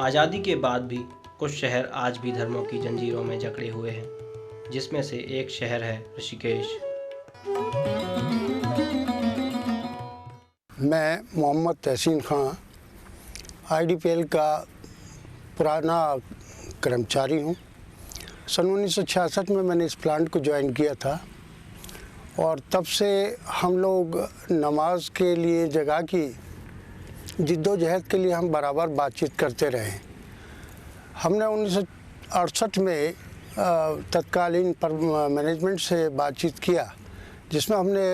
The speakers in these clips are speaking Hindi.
आज़ादी के बाद भी कुछ शहर आज भी धर्मों की जंजीरों में जकड़े हुए हैं, जिसमें से एक शहर है ऋषिकेश। मैं मोहम्मद तहसीन खां आईडीपीएल का पुराना कर्मचारी हूँ। सन 1966 में मैंने इस प्लांट को ज्वाइन किया था और तब से हम लोग नमाज के लिए जगह की जिद्दोजहद के लिए हम बराबर बातचीत करते रहे। हमने 1968 में तत्कालीन मैनेजमेंट से बातचीत किया, जिसमें हमने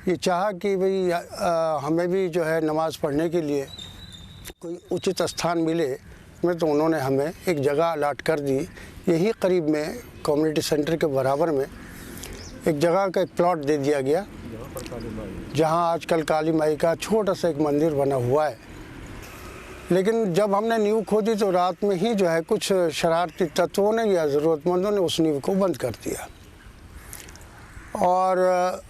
ये चाहा कि भाई हमें भी जो है नमाज़ पढ़ने के लिए कोई उचित स्थान मिले। में तो उन्होंने हमें एक जगह अलाट कर दी। यही करीब में कम्युनिटी सेंटर के बराबर में एक जगह का एक प्लॉट दे दिया गया, जहां आजकल काली माई का छोटा सा एक मंदिर बना हुआ है। लेकिन जब हमने नींव खोदी तो रात में ही जो है कुछ शरारती तत्वों ने या ज़रूरतमंदों ने उस नींव को बंद कर दिया और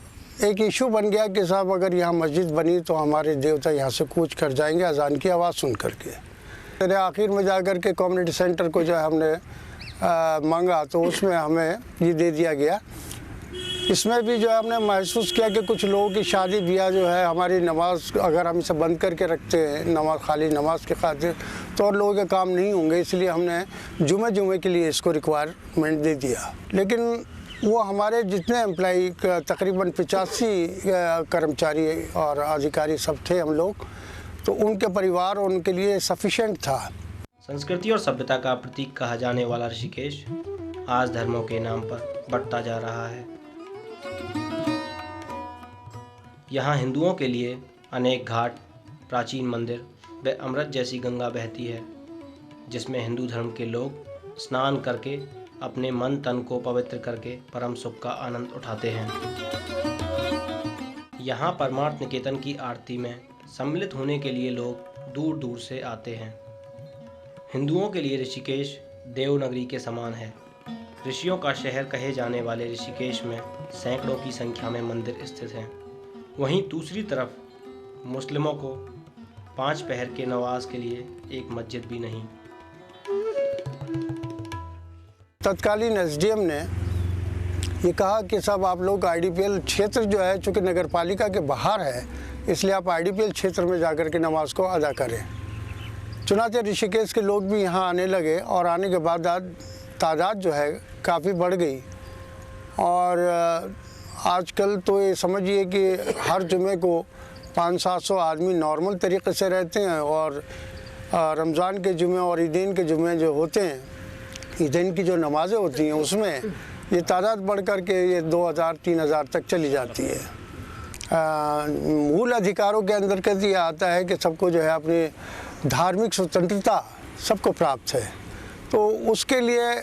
एक इशू बन गया कि साहब अगर यहाँ मस्जिद बनी तो हमारे देवता यहाँ से कूच कर जाएंगे अजान की आवाज़ सुन करके। फिर आखिर में जा कर के कम्युनिटी सेंटर को जो है हमने मांगा तो उसमें हमें ये दे दिया गया। इसमें भी जो है हमने महसूस किया कि कुछ लोगों की शादी ब्याह जो है हमारी नमाज अगर हम इसे बंद करके रखते हैं खाली नमाज के खातिर तो और लोगों के काम नहीं होंगे, इसलिए हमने जुमे के लिए इसको रिक्वायरमेंट दे दिया। लेकिन वो हमारे जितने एम्प्लॉई तकरीबन 85 कर्मचारी और अधिकारी सब थे हम लोग, तो उनके परिवार और उनके लिए सफिशिएंट था। संस्कृति और सभ्यता का प्रतीक कहा जाने वाला ऋषिकेश आज धर्मों के नाम पर बढ़ता जा रहा है। यहाँ हिंदुओं के लिए अनेक घाट, प्राचीन मंदिर व अमृत जैसी गंगा बहती है, जिसमें हिंदू धर्म के लोग स्नान करके अपने मन तन को पवित्र करके परम सुख का आनंद उठाते हैं। यहाँ परमार्थ निकेतन की आरती में सम्मिलित होने के लिए लोग दूर दूर से आते हैं। हिंदुओं के लिए ऋषिकेश देवनगरी के समान है। ऋषियों का शहर कहे जाने वाले ऋषिकेश में सैकड़ों की संख्या में मंदिर स्थित हैं। वहीं दूसरी तरफ मुस्लिमों को 5 पहर के नमाज के लिए एक मस्जिद भी नहीं। तत्कालीन एसडीएम ने ये कहा कि साहब आप लोग आईडीपीएल क्षेत्र जो है चूँकि नगर पालिका के बाहर है, इसलिए आप आईडीपीएल क्षेत्र में जाकर के नमाज को अदा करें। चुनाचे ऋषिकेश के लोग भी यहाँ आने लगे और आने के बाद तादाद जो है काफ़ी बढ़ गई और आजकल तो ये समझिए कि हर जुमे को 500-700 आदमी नॉर्मल तरीके से रहते हैं और रमज़ान के जुमे और ईदैन के जुमे जो होते हैं, ईदैन की जो नमाज़ें होती हैं उसमें ये तादाद बढ़ कर के ये 2000-3000 तक चली जाती है। मूल अधिकारों के अंदर कह दिया आता है कि सबको जो है अपनी धार्मिक स्वतंत्रता सबको प्राप्त है, तो उसके लिए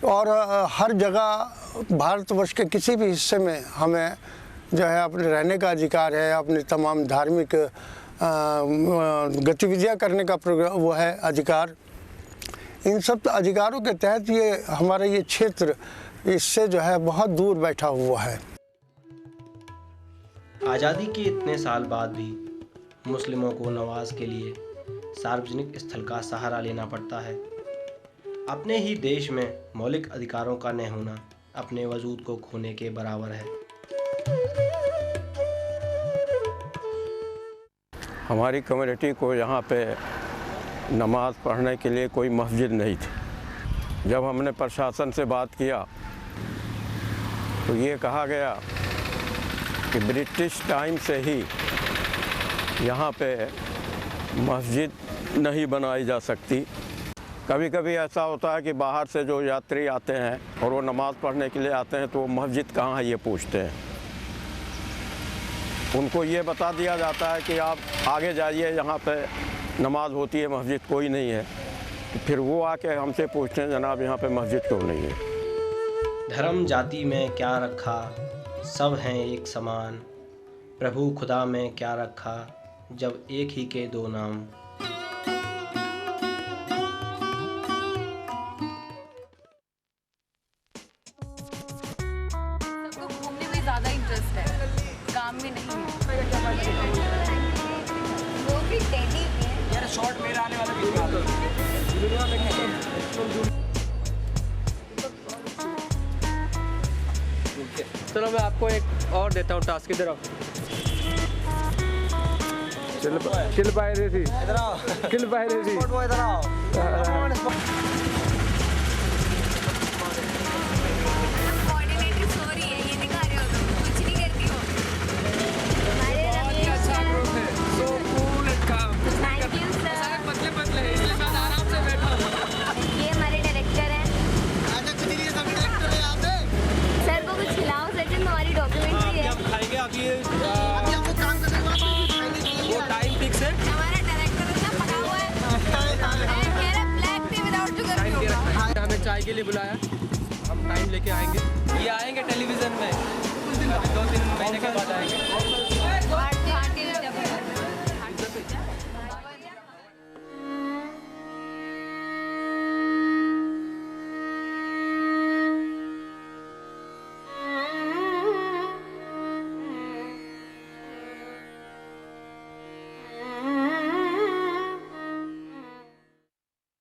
और हर जगह भारतवर्ष के किसी भी हिस्से में हमें जो है अपने रहने का अधिकार है, अपने तमाम धार्मिक गतिविधियां करने का वो है अधिकार। इन सब अधिकारों के तहत ये हमारा ये क्षेत्र इससे जो है बहुत दूर बैठा हुआ है। आज़ादी के इतने साल बाद भी मुस्लिमों को नमाज के लिए सार्वजनिक स्थल का सहारा लेना पड़ता है। अपने ही देश में मौलिक अधिकारों का न होना अपने वजूद को खोने के बराबर है। हमारी कम्युनिटी को यहाँ पे नमाज़ पढ़ने के लिए कोई मस्जिद नहीं थी। जब हमने प्रशासन से बात किया तो ये कहा गया कि ब्रिटिश टाइम से ही यहाँ पे मस्जिद नहीं बनाई जा सकती। कभी कभी ऐसा होता है कि बाहर से जो यात्री आते हैं और वो नमाज़ पढ़ने के लिए आते हैं तो वो मस्जिद कहाँ है ये पूछते हैं। उनको ये बता दिया जाता है कि आप आगे जाइए, यहाँ पे नमाज होती है, मस्जिद कोई नहीं है। फिर वो आके हमसे पूछते हैं जनाब यहाँ पे मस्जिद क्यों नहीं है। धर्म जाति में क्या रखा, सब हैं एक समान, प्रभु खुदा में क्या रखा, जब एक ही के दो नाम। ज़्यादा इंटरेस्ट है, काम में नहीं है। वो भी टेडी में शॉट मेरा आने वाला चलो मैं आपको एक और देता हूँ टास्क, इधर आओ। किल बाय रेसी, इधर आओ, किल बाय रेसी, इधर आओ। कोऑर्डिनेटर सॉरी है, ये दिखा रहे हो तुम, कुछ नहीं करती हो। बहुत अच्छा ग्रुप है, सो कूल एंड काम। Thank you sir. सारे पतले पतले हैं, इसलिए मैं आराम से बैठा हूँ। ये हमारे डायरेक्टर हैं। सर को कुछ खिलाओ सचिन, हमारी डॉक्यूमेंट्री है। खाएंगे अभी वो टाइम फिक्स है। हमारा डायरेक्टर इतना पका हुआ है, कह रहा black tea without sugar time दे होगा। रखा है, हमें चाय के लिए बुलाया, हम टाइम लेके आएंगे। ये आएंगे टेलीविजन में, 2-3 महीने के बाद आएंगे।